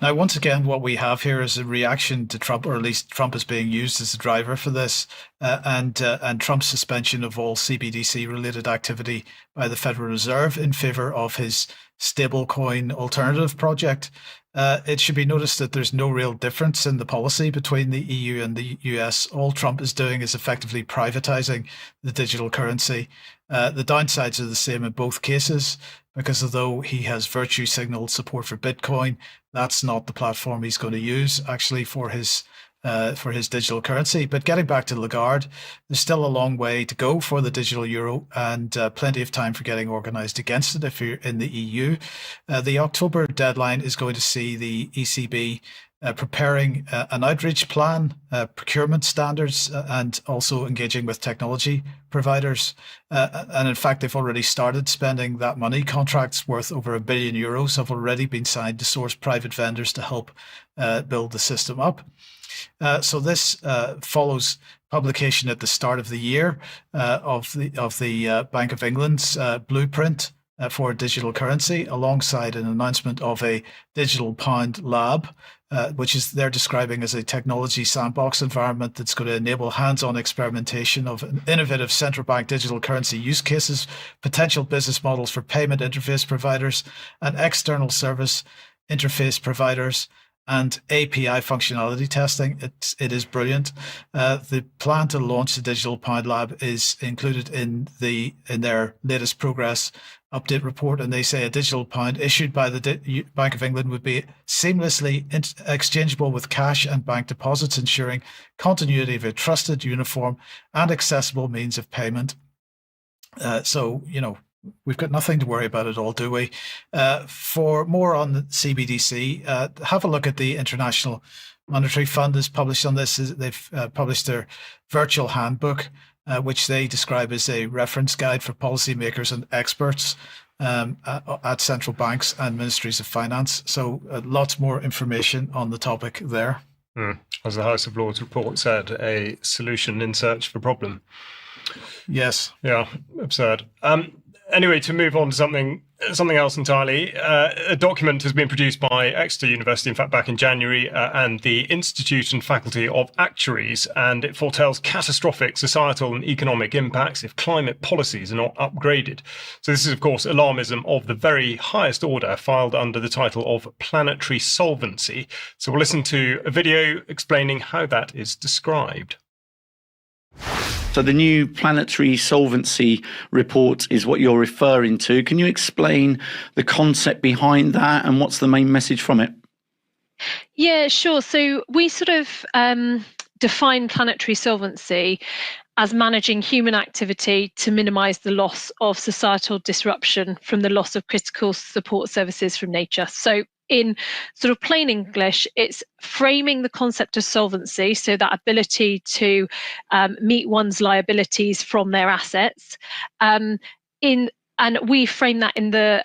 Now, once again, what we have here is a reaction to Trump, or at least Trump is being used as a driver for this, and Trump's suspension of all CBDC-related activity by the Federal Reserve in favor of his stablecoin alternative project. It should be noticed that there's no real difference in the policy between the EU and the US. All Trump is doing is effectively privatizing the digital currency. The downsides are the same in both cases, because although he has virtue signaled support for Bitcoin, that's not the platform he's going to use actually for his digital currency. But getting back to Lagarde, there's still a long way to go for the digital euro, and plenty of time for getting organised against it if you're in the EU. The October deadline is going to see the ECB preparing an outreach plan, procurement standards, and also engaging with technology providers. And in fact, they've already started spending that money. Contracts worth over €1 billion have already been signed to source private vendors to help build the system up. So this follows publication at the start of the year of the Bank of England's blueprint for digital currency, alongside an announcement of a digital pound lab, which is they're describing as a technology sandbox environment that's going to enable hands-on experimentation of innovative central bank digital currency use cases, potential business models for payment interface providers and external service interface providers, and API functionality testing. It is brilliant. The plan to launch the Digital Pound Lab is included in their latest progress update report, and they say a digital pound issued by the Bank of England would be seamlessly exchangeable with cash and bank deposits, ensuring continuity of a trusted, uniform, and accessible means of payment. So, we've got nothing to worry about at all, do we? For more on the CBDC, have a look at the International Monetary Fund has published on this. They've published their virtual handbook, which they describe as a reference guide for policymakers and experts at central banks and ministries of finance. So lots more information on the topic there. As the House of Lords report said, a solution in search of a problem. Yes. Yeah, absurd. Anyway, to move on to something else entirely, a document has been produced by Exeter University, in fact, back in January, and the Institute and Faculty of Actuaries, and it foretells catastrophic societal and economic impacts if climate policies are not upgraded. So this is, of course, alarmism of the very highest order, filed under the title of planetary solvency. So we'll listen to a video explaining how that is described. So the new planetary solvency report is what you're referring to. Can you explain the concept behind that and what's the main message from it? Yeah, sure. So we sort of define planetary solvency as managing human activity to minimise the loss of societal disruption from the loss of critical support services from nature. So in sort of plain English, it's framing the concept of solvency, so that ability to meet one's liabilities from their assets, and we frame that in the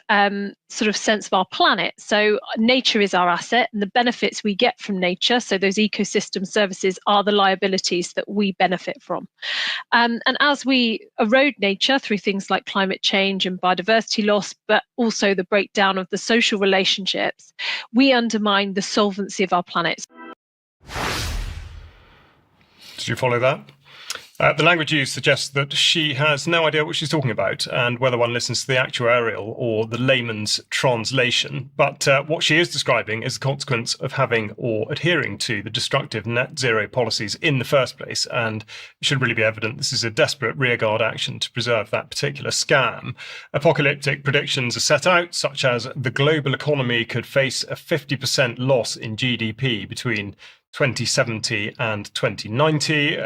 sort of sense of our planet. So nature is our asset, and the benefits we get from nature, so those ecosystem services, are the liabilities that we benefit from. And as we erode nature through things like climate change and biodiversity loss, but also the breakdown of the social relationships, we undermine the solvency of our planet. Did you follow that? The language used suggests that she has no idea what she's talking about, and whether one listens to the actuarial or the layman's translation. But what she is describing is the consequence of having or adhering to the destructive net zero policies in the first place, and it should really be evident this is a desperate rearguard action to preserve that particular scam. Apocalyptic predictions are set out, such as the global economy could face a 50% loss in GDP between 2070 and 2090.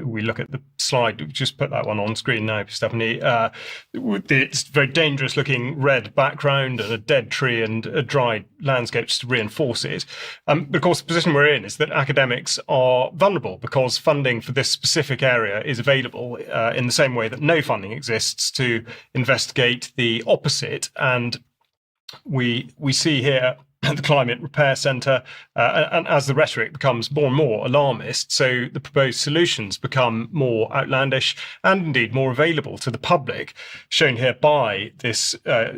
We look at the slide, just put that one on screen now, Stephanie. With this very dangerous looking red background and a dead tree and a dry landscape just to reinforce it. But of course, the position we're in is that academics are vulnerable because funding for this specific area is available in the same way that no funding exists to investigate the opposite. And we see here the Climate Repair Centre, and as the rhetoric becomes more and more alarmist, so the proposed solutions become more outlandish and indeed more available to the public, shown here by this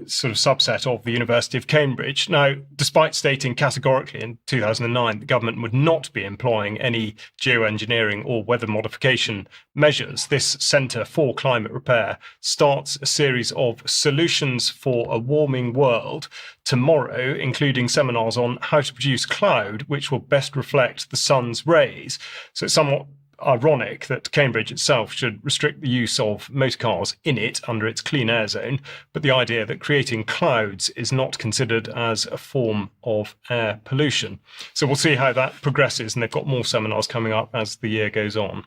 sort of subset of the University of Cambridge. Now, despite stating categorically in 2009 the government would not be employing any geoengineering or weather modification measures, this Centre for Climate Repair starts a series of solutions for a warming world tomorrow, including seminars on how to produce cloud which will best reflect the sun's rays. So it's somewhat ironic that Cambridge itself should restrict the use of motor cars in it under its clean air zone, but the idea that creating clouds is not considered as a form of air pollution. So we'll see how that progresses, and they've got more seminars coming up as the year goes on.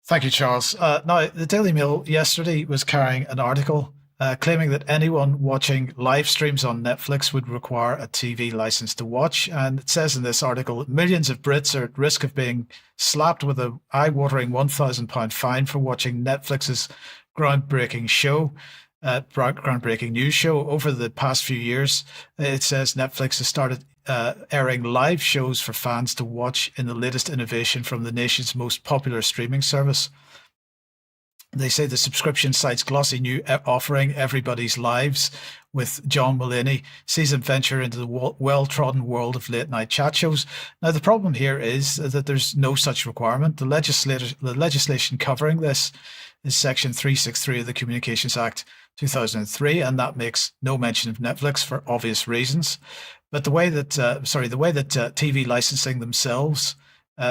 Thank you, Charles. Now, the Daily Mail yesterday was carrying an article claiming that anyone watching live streams on Netflix would require a TV license to watch. And it says in this article that millions of Brits are at risk of being slapped with a eye-watering £1,000 fine for watching Netflix's groundbreaking news show. Over the past few years, it says Netflix has started airing live shows for fans to watch in the latest innovation from the nation's most popular streaming service. They say the subscription site's glossy new offering, Everybody's Lives, with John Mulaney, sees him venture into the well-trodden world of late-night chat shows. Now, the problem here is that there's no such requirement. The legislation covering this is Section 363 of the Communications Act 2003, and that makes no mention of Netflix for obvious reasons. But the way that TV licensing themselves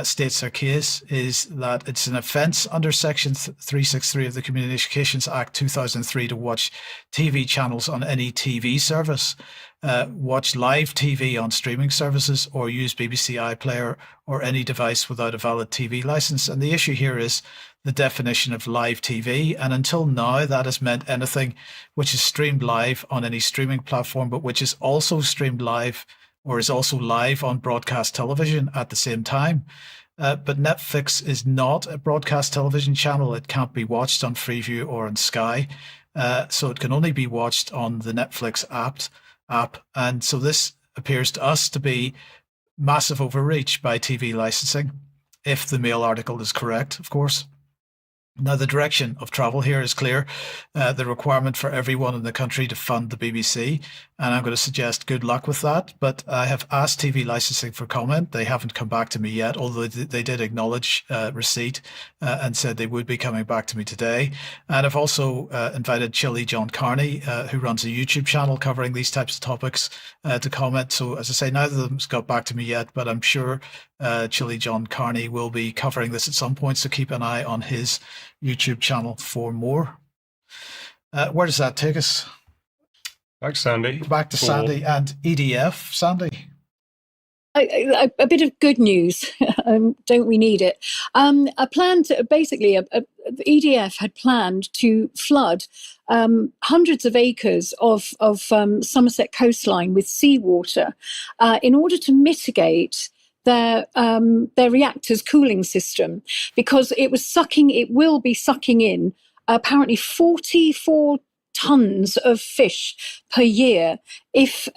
states their case is that it's an offence under Section 363 of the Communications Act 2003 to watch TV channels on any TV service, watch live TV on streaming services, or use BBC iPlayer or any device without a valid TV licence. And the issue here is the definition of live TV. And until now, that has meant anything which is streamed live on any streaming platform, but which is also streamed live or is also live on broadcast television at the same time. But Netflix is not a broadcast television channel. It can't be watched on Freeview or on Sky. So it can only be watched on the Netflix app. And so this appears to us to be massive overreach by TV licensing, if the Mail article is correct, of course. Now, the direction of travel here is clear. The requirement for everyone in the country to fund the BBC, and I'm going to suggest good luck with that. But I have asked TV licensing for comment. They haven't come back to me yet, although they did acknowledge receipt and said they would be coming back to me today. And I've also invited Chile John Carney, who runs a YouTube channel covering these types of topics, to comment. So, as I say, neither of them's got back to me yet, but I'm sure Chile John Carney will be covering this at some point, so keep an eye on his YouTube channel for more. Where does that take us? Back, Sandy. Back to Sandy and EDF. Sandy. A bit of good news. Don't we need it? EDF had planned to flood hundreds of acres of Somerset coastline with seawater in order to mitigate their reactor's cooling system, because it will be sucking in apparently 44 tons of fish per year if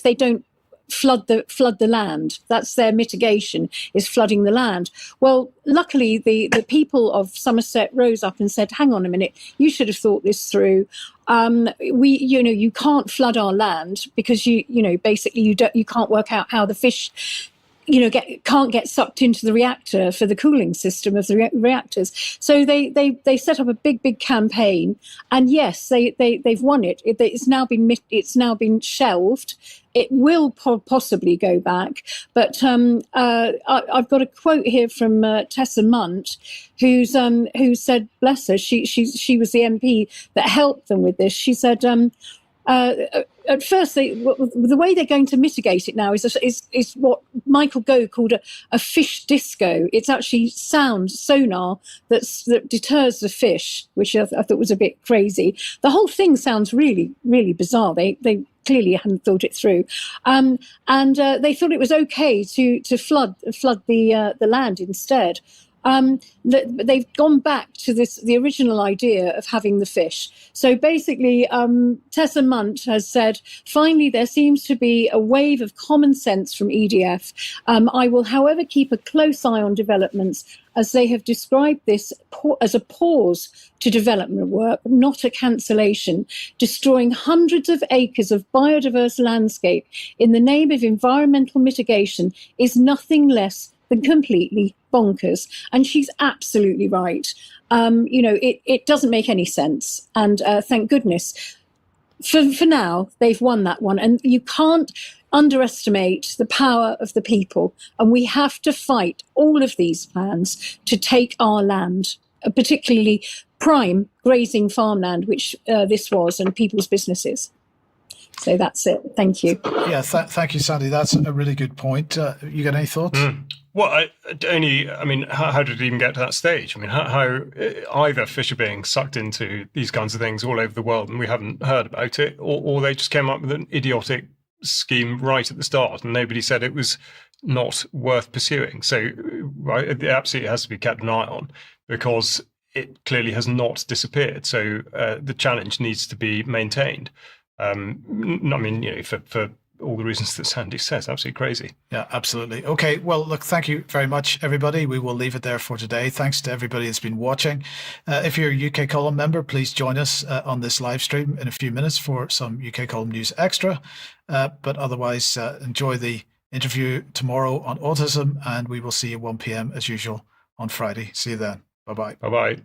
they don't flood the land. That's their mitigation, is flooding the land. Well, luckily the people of Somerset rose up and said, hang on a minute, you should have thought this through. You can't flood our land because you can't work out how the fish can't get sucked into the reactor for the cooling system of the reactors. So they set up a big campaign, and yes, they've won it. It's now been shelved. It will possibly go back, but I've got a quote here from Tessa Munt, who said, bless her, she was the MP that helped them with this. She said, at first, the way they're going to mitigate it now is what Michael Gove called a fish disco. It's actually sonar that deters the fish, which I thought was a bit crazy. The whole thing sounds really, really bizarre. They clearly hadn't thought it through, and they thought it was okay to flood the land instead. they've gone back to the original idea of having the fish. So basically, Tessa Munt has said, finally, there seems to be a wave of common sense from EDF. I will, however, keep a close eye on developments, as they have described this as a pause to development work, not a cancellation. Destroying hundreds of acres of biodiverse landscape in the name of environmental mitigation is nothing less than completely bonkers. And she's absolutely right. It doesn't make any sense. And thank goodness. For now, they've won that one. And you can't underestimate the power of the people. And we have to fight all of these plans to take our land, particularly prime grazing farmland, which this was, and people's businesses. So that's it. Thank you. Yeah, thank you, Sandy. That's a really good point. You got any thoughts? Well, how did it even get to that stage? I mean, how either fish are being sucked into these kinds of things all over the world and we haven't heard about it, or they just came up with an idiotic scheme right at the start and nobody said it was not worth pursuing. So it absolutely has to be kept an eye on, because it clearly has not disappeared. So the challenge needs to be maintained. For all the reasons that Sandy says, absolutely crazy. Yeah, absolutely. Okay, well, look, thank you very much, everybody. We will leave it there for today. Thanks to everybody that's been watching. If you're a UK Column member, please join us on this live stream in a few minutes for some UK Column News Extra. But otherwise, enjoy the interview tomorrow on autism, and we will see you 1 p.m. as usual on Friday. See you then. Bye-bye. Bye-bye.